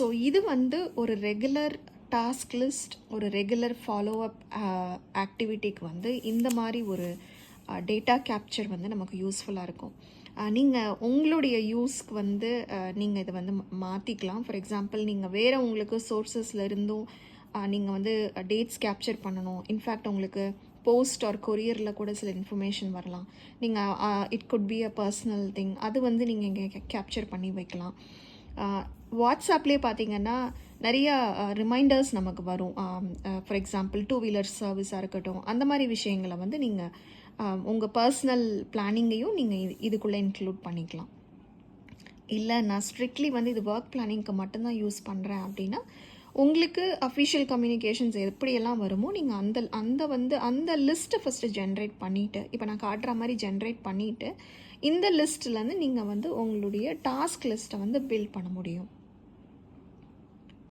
So இது வந்து ஒரு ரெகுலர் டாஸ்க் லிஸ்ட், ஒரு ரெகுலர் ஃபாலோ அப் ஆக்டிவிட்டிக்கு வந்து இந்த மாதிரி ஒரு டேட்டா கேப்சர் வந்து நமக்கு யூஸ்ஃபுல்லாக இருக்கும். நீங்கள் உங்களுடைய யூஸ்க்கு வந்து நீங்கள் இதை வந்து மாற்றிக்கலாம். ஃபார் எக்ஸாம்பிள், நீங்கள் வேறு உங்களுக்கு சோர்ஸஸில் இருந்தும் நீங்கள் வந்து டேட்ஸ் கேப்சர் பண்ணணும். இன்ஃபேக்ட் உங்களுக்கு போஸ்ட் ஆர் கொரியரில் கூட சில இன்ஃபர்மேஷன் வரலாம். நீங்கள் it could be a personal thing, அது வந்து நீங்கள் இங்கே கேப்சர் பண்ணி வைக்கலாம். வாட்ஸ்அப்லேயே பார்த்தீங்கன்னா நிறையா ரிமைண்டர்ஸ் நமக்கு வரும். ஃபார் எக்ஸாம்பிள் 2 வீலர் சர்வீஸாக இருக்கட்டும், அந்த மாதிரி விஷயங்களை வந்து நீங்கள் உங்கள் பர்சனல் பிளானிங்கையும் நீங்கள் இதுக்குள்ளே இன்க்ளூட் பண்ணிக்கலாம். இல்லை நான் ஸ்ட்ரிக்ட்லி வந்து இது ஒர்க் பிளானிங்க்கு மட்டும்தான் யூஸ் பண்ணுறேன் அப்படின்னா, உங்களுக்கு அஃபிஷியல் கம்யூனிகேஷன்ஸ் எப்படியெல்லாம் வருமோ நீங்கள் அந்த லிஸ்ட்டை ஃபஸ்ட்டு ஜென்ரேட் பண்ணிவிட்டு, இப்போ நான் காட்டுற மாதிரி ஜென்ரேட் பண்ணிவிட்டு, இந்த லிஸ்ட்லேருந்து நீங்கள் வந்து உங்களுடைய டாஸ்க் லிஸ்ட்டை வந்து பில்ட் பண்ண முடியும்.